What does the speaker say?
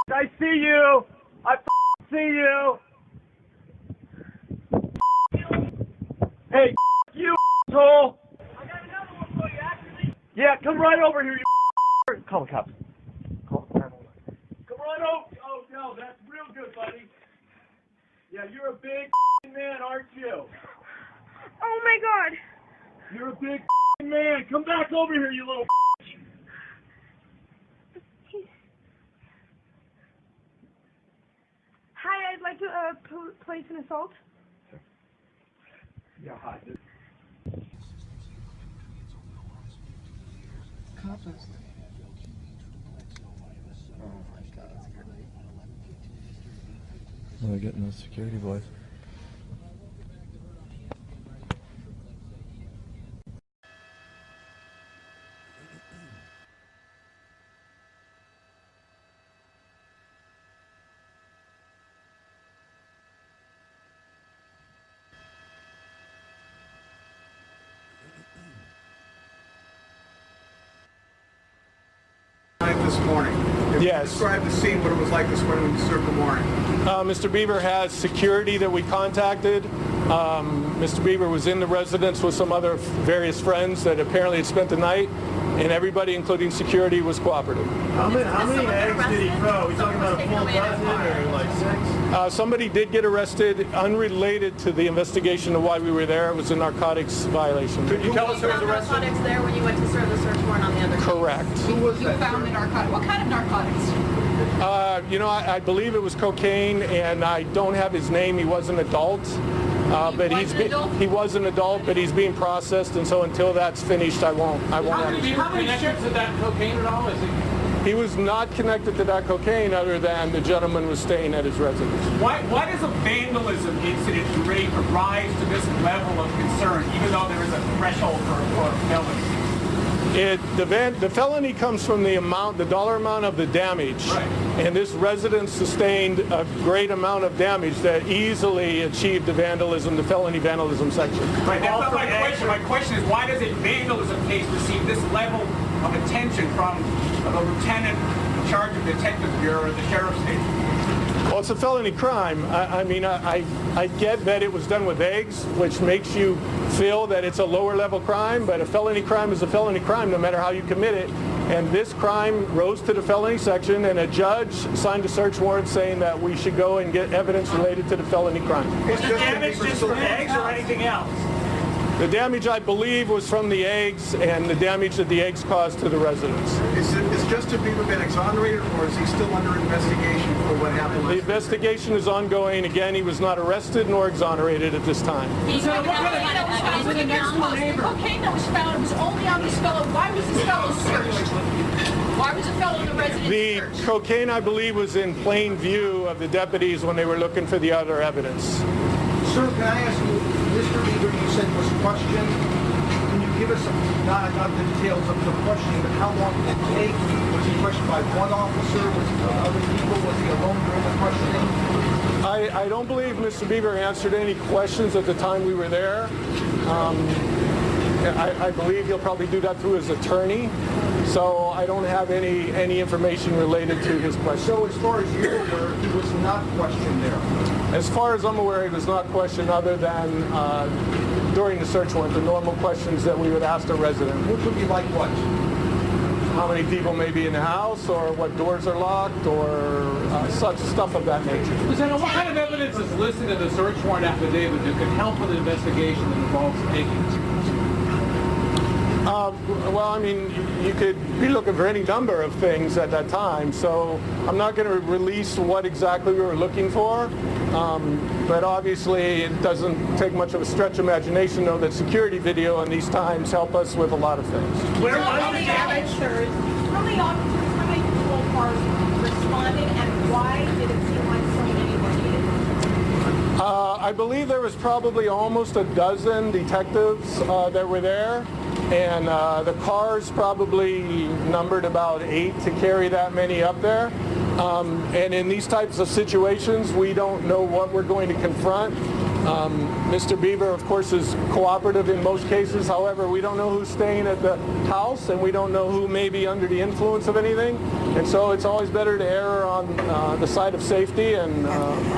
I see you. I see you. Hey, you asshole. I got another one for you, actually. Yeah, come right over here, you. Call the cops. Call the cops. Come right over. Oh, no, that's real good, buddy. Yeah, you're a big man, aren't you? Oh, my God. You're a big man. Come back over here, you little. Hi, I'd like to place an assault. Yeah, hi. Cops. Oh my God. Well, they're getting those security boys. This morning. Yes. Describe the scene, what it was like this morning when you served the warrant. Mr. Bieber has security that we contacted. Mr. Bieber was in the residence with some other various friends that apparently had spent the night, and everybody, including security, was cooperative. How many eggs did he throw? He's talking about a full dozen or like 6? Somebody did get arrested unrelated to the investigation of why we were there. It was a narcotics violation. Could you tell us who was arrested? Narcotics there when you went to serve the search warrant on the other case? Correct. Who was You that? found the narcotics. What kind of narcotics? I believe it was cocaine, and I don't have his name. He was an adult. But he was an adult, but he's being processed, and so until that's finished, I won't have his name. How many connected to that cocaine at all? He was not connected to that cocaine other than the gentleman was staying at his residence. Why does a vandalism incident rate rise to this level of concern, even though there is a threshold for a felony? The felony comes from the dollar amount of the damage. Right. And this residence sustained a great amount of damage that easily achieved the felony vandalism section. Right, that's not my question. My question is, why does a vandalism case receive this level of attention from the lieutenant in charge of the Detective Bureau or the Sheriff's Station? Well, it's a felony crime. I get that it was done with eggs, which makes you feel that it's a lower level crime, but a felony crime is a felony crime no matter how you commit it. And this crime rose to the felony section, and a judge signed a search warrant saying that we should go and get evidence related to the felony crime. Was the damage just from eggs or anything else? The damage, I believe, was from the eggs and the damage that the eggs caused to the residents. Is Justin Bieber been exonerated, or is he still under investigation for what happened? The investigation is ongoing. Again, he was not arrested nor exonerated at this time. The cocaine that was found was only on this fellow. Why was this fellow searched? Why was the fellow in the residence searched? The cocaine, I believe, was in plain view of the deputies when they were looking for the other evidence. Sir, can I ask you, Mr. Bieber, you said was questioned. Can you give us not the details of the questioning, but how long did it take? Was he questioned by one officer? Was he with other people? Was he alone during the questioning? I don't believe Mr. Bieber answered any questions at the time we were there. I believe he'll probably do that through his attorney. So I don't have any information related to his question. So as far as you're aware, he was not questioned there? As far as I'm aware, he was not questioned other than during the search warrant, the normal questions that we would ask a resident. Which would be like what? How many people may be in the house, or what doors are locked, or such stuff of that nature. Lieutenant, what kind of evidence is listed in the search warrant affidavit that could help with an investigation that involves eggs? Well, I mean, you could be looking for any number of things at that time, so I'm not going to release what exactly we were looking for, but obviously it doesn't take much of a stretch imagination to know that security video in these times help us with a lot of things. Where was the damage? How many officers, how many patrol cars responded, and why did it seem like so many were needed? I believe there was probably almost a dozen detectives that were there. And the cars probably numbered about 8 to carry that many up there. And in these types of situations, we don't know what we're going to confront. Mr. Bieber, of course, is cooperative in most cases. However, we don't know who's staying at the house, and we don't know who may be under the influence of anything. And so it's always better to err on the side of safety and